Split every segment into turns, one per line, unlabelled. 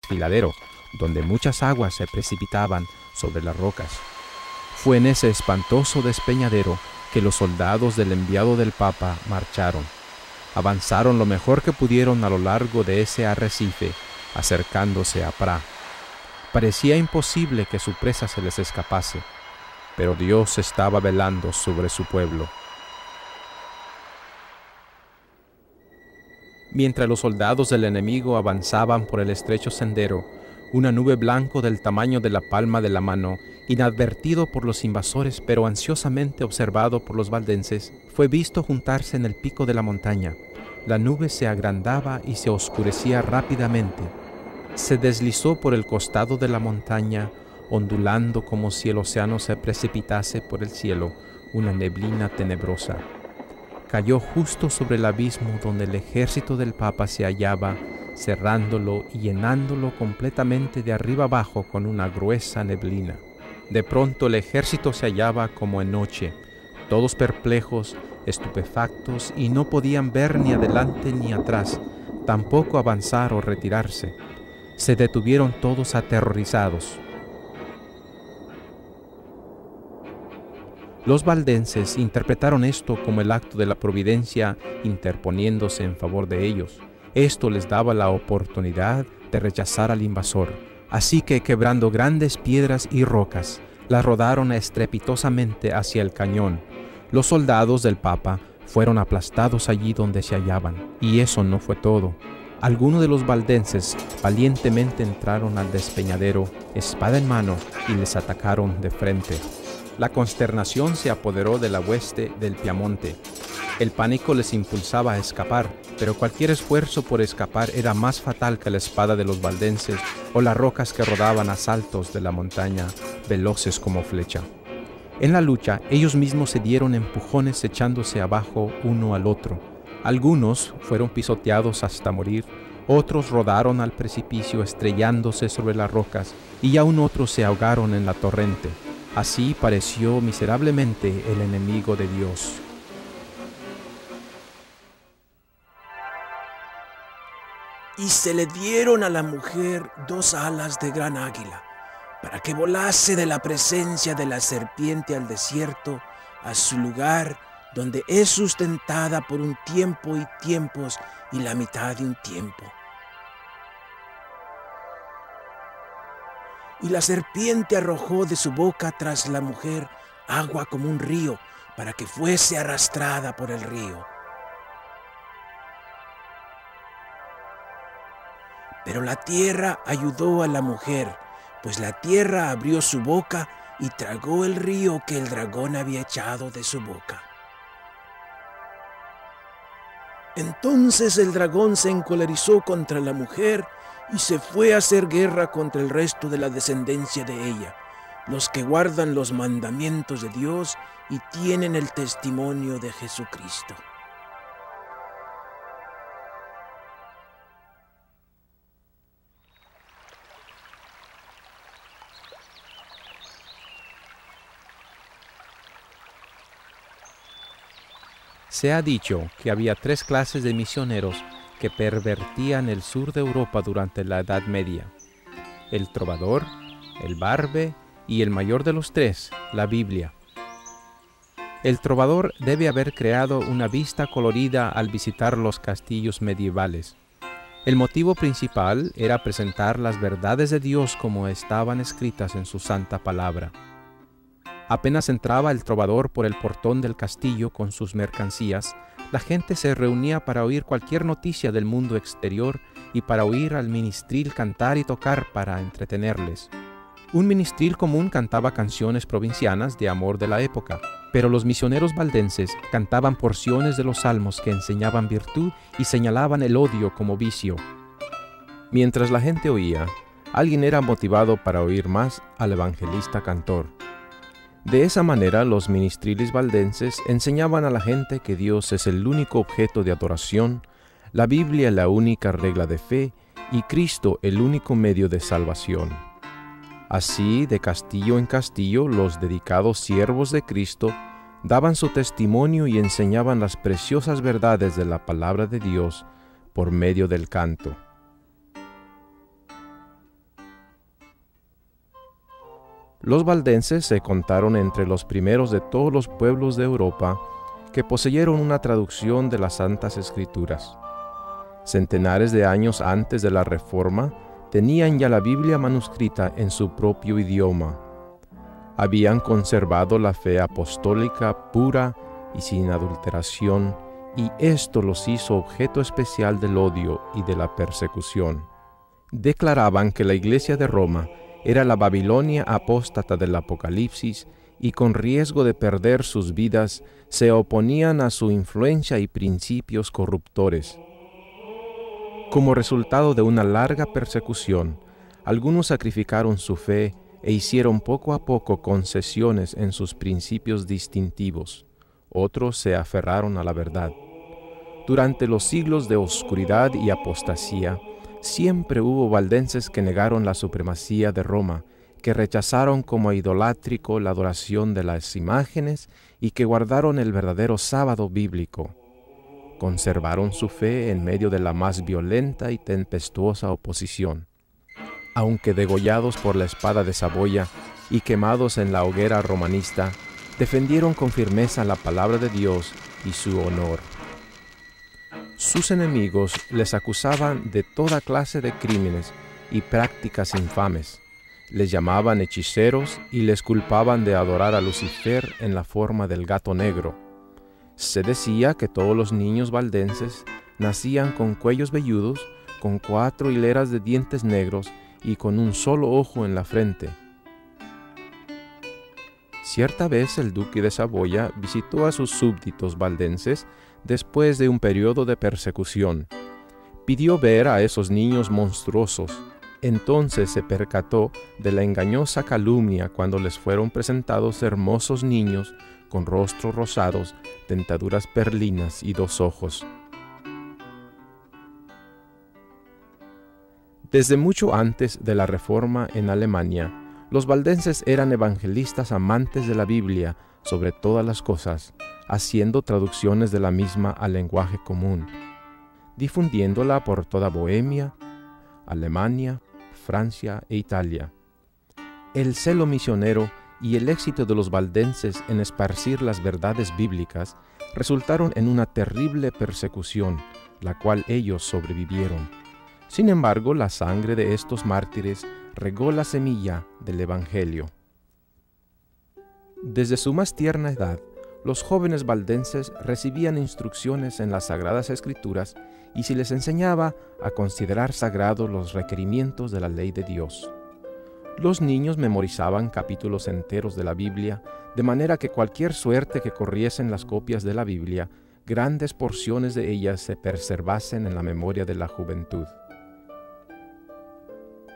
desfiladero, donde muchas aguas se precipitaban sobre las rocas. Fue en ese espantoso despeñadero que los soldados del enviado del Papa marcharon. Avanzaron lo mejor que pudieron a lo largo de ese arrecife, acercándose a Pra. Parecía imposible que su presa se les escapase, pero Dios estaba velando sobre su pueblo. Mientras los soldados del enemigo avanzaban por el estrecho sendero, una nube blanca del tamaño de la palma de la mano, inadvertido por los invasores pero ansiosamente observado por los valdenses, fue visto juntarse en el pico de la montaña. La nube se agrandaba y se oscurecía rápidamente. Se deslizó por el costado de la montaña, ondulando como si el océano se precipitase por el cielo, una neblina tenebrosa. Cayó justo sobre el abismo donde el ejército del Papa se hallaba, cerrándolo y llenándolo completamente de arriba abajo con una gruesa neblina. De pronto el ejército se hallaba como en noche, todos perplejos, estupefactos, y no podían ver ni adelante ni atrás, tampoco avanzar o retirarse. Se detuvieron todos aterrorizados. Los valdenses interpretaron esto como el acto de la providencia interponiéndose en favor de ellos. Esto les daba la oportunidad de rechazar al invasor. Así que, quebrando grandes piedras y rocas, las rodaron estrepitosamente hacia el cañón. Los soldados del Papa fueron aplastados allí donde se hallaban. Y eso no fue todo. Algunos de los valdenses valientemente entraron al despeñadero, espada en mano, y les atacaron de frente. La consternación se apoderó de la hueste del Piamonte. El pánico les impulsaba a escapar, pero cualquier esfuerzo por escapar era más fatal que la espada de los valdenses o las rocas que rodaban a saltos de la montaña, veloces como flecha. En la lucha, ellos mismos se dieron empujones echándose abajo uno al otro. Algunos fueron pisoteados hasta morir, otros rodaron al precipicio estrellándose sobre las rocas, y aún otros se ahogaron en la torrente. Así pareció miserablemente el enemigo de Dios.
Y se le dieron a la mujer 2 alas de gran águila, para que volase de la presencia de la serpiente al desierto, a su lugar, donde es sustentada por un tiempo y tiempos y la mitad de un tiempo. Y la serpiente arrojó de su boca tras la mujer agua como un río, para que fuese arrastrada por el río. Pero la tierra ayudó a la mujer, pues la tierra abrió su boca y tragó el río que el dragón había echado de su boca. Entonces el dragón se encolerizó contra la mujer y se fue a hacer guerra contra el resto de la descendencia de ella, los que guardan los mandamientos de Dios y tienen el testimonio de Jesucristo.
Se ha dicho que había 3 clases de misioneros que pervertían el sur de Europa durante la Edad Media: el trovador, el barbe y el mayor de los 3, la Biblia. El trovador debe haber creado una vista colorida al visitar los castillos medievales. El motivo principal era presentar las verdades de Dios como estaban escritas en su santa palabra. Apenas entraba el trovador por el portón del castillo con sus mercancías, la gente se reunía para oír cualquier noticia del mundo exterior y para oír al ministril cantar y tocar para entretenerles. Un ministril común cantaba canciones provincianas de amor de la época, pero los misioneros valdenses cantaban porciones de los salmos que enseñaban virtud y señalaban el odio como vicio. Mientras la gente oía, alguien era motivado para oír más al evangelista cantor. De esa manera, los ministriles valdenses enseñaban a la gente que Dios es el único objeto de adoración, la Biblia la única regla de fe y Cristo el único medio de salvación. Así, de castillo en castillo, los dedicados siervos de Cristo daban su testimonio y enseñaban las preciosas verdades de la palabra de Dios por medio del canto. Los valdenses se contaron entre los primeros de todos los pueblos de Europa que poseyeron una traducción de las Santas Escrituras. Centenares de años antes de la Reforma, tenían ya la Biblia manuscrita en su propio idioma. Habían conservado la fe apostólica pura y sin adulteración, y esto los hizo objeto especial del odio y de la persecución. Declaraban que la Iglesia de Roma era la Babilonia apóstata del Apocalipsis, y con riesgo de perder sus vidas, se oponían a su influencia y principios corruptores. Como resultado de una larga persecución, algunos sacrificaron su fe e hicieron poco a poco concesiones en sus principios distintivos. Otros se aferraron a la verdad. Durante los siglos de oscuridad y apostasía, siempre hubo valdenses que negaron la supremacía de Roma, que rechazaron como idolátrico la adoración de las imágenes y que guardaron el verdadero sábado bíblico. Conservaron su fe en medio de la más violenta y tempestuosa oposición. Aunque degollados por la espada de Saboya y quemados en la hoguera romanista, defendieron con firmeza la palabra de Dios y su honor. Sus enemigos les acusaban de toda clase de crímenes y prácticas infames. Les llamaban hechiceros y les culpaban de adorar a Lucifer en la forma del gato negro. Se decía que todos los niños valdenses nacían con cuellos velludos, con 4 hileras de dientes negros y con un solo ojo en la frente. Cierta vez el duque de Saboya visitó a sus súbditos valdenses después de un periodo de persecución. Pidió ver a esos niños monstruosos. Entonces se percató de la engañosa calumnia cuando les fueron presentados hermosos niños con rostros rosados, dentaduras perlinas y 2 ojos. Desde mucho antes de la Reforma en Alemania, los valdenses eran evangelistas amantes de la Biblia sobre todas las cosas, haciendo traducciones de la misma al lenguaje común, difundiéndola por toda Bohemia, Alemania, Francia e Italia. El celo misionero y el éxito de los valdenses en esparcir las verdades bíblicas resultaron en una terrible persecución, la cual ellos sobrevivieron. Sin embargo, la sangre de estos mártires regó la semilla del Evangelio. Desde su más tierna edad, los jóvenes valdenses recibían instrucciones en las Sagradas Escrituras y se les enseñaba a considerar sagrados los requerimientos de la ley de Dios. Los niños memorizaban capítulos enteros de la Biblia, de manera que cualquier suerte que corriesen las copias de la Biblia, grandes porciones de ellas se preservasen en la memoria de la juventud.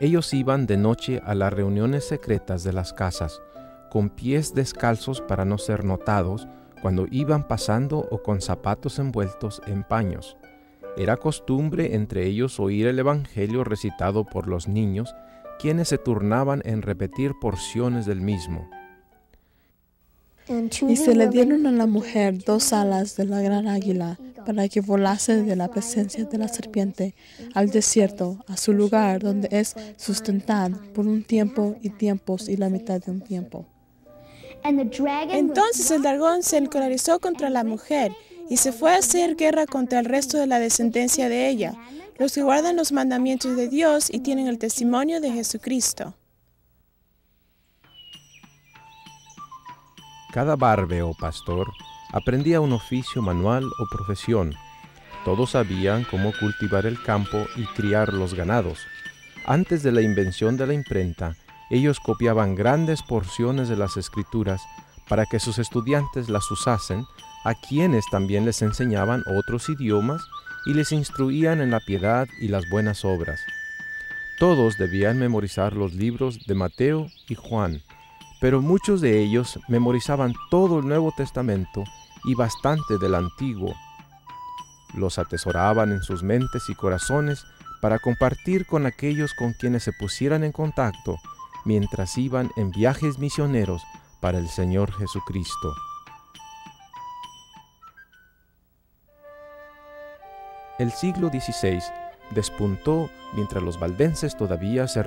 Ellos iban de noche a las reuniones secretas de las casas, con pies descalzos para no ser notados cuando iban pasando o con zapatos envueltos en paños. Era costumbre entre ellos oír el Evangelio recitado por los niños, quienes se turnaban en repetir porciones del mismo.
Y se le dieron a la mujer 2 alas de la gran águila, para que volase de la presencia de la serpiente al desierto, a su lugar donde es sustentada por un tiempo y tiempos y la mitad de un tiempo.
Entonces el dragón se encolerizó contra la mujer y se fue a hacer guerra contra el resto de la descendencia de ella, los que guardan los mandamientos de Dios y tienen el testimonio de Jesucristo.
Cada barbe o pastor aprendía un oficio manual o profesión. Todos sabían cómo cultivar el campo y criar los ganados. Antes de la invención de la imprenta, ellos copiaban grandes porciones de las Escrituras para que sus estudiantes las usasen, a quienes también les enseñaban otros idiomas y les instruían en la piedad y las buenas obras. Todos debían memorizar los libros de Mateo y Juan, pero muchos de ellos memorizaban todo el Nuevo Testamento y bastante del Antiguo. Los atesoraban en sus mentes y corazones para compartir con aquellos con quienes se pusieran en contacto mientras iban en viajes misioneros para el Señor Jesucristo. El siglo XVI despuntó mientras los valdenses todavía se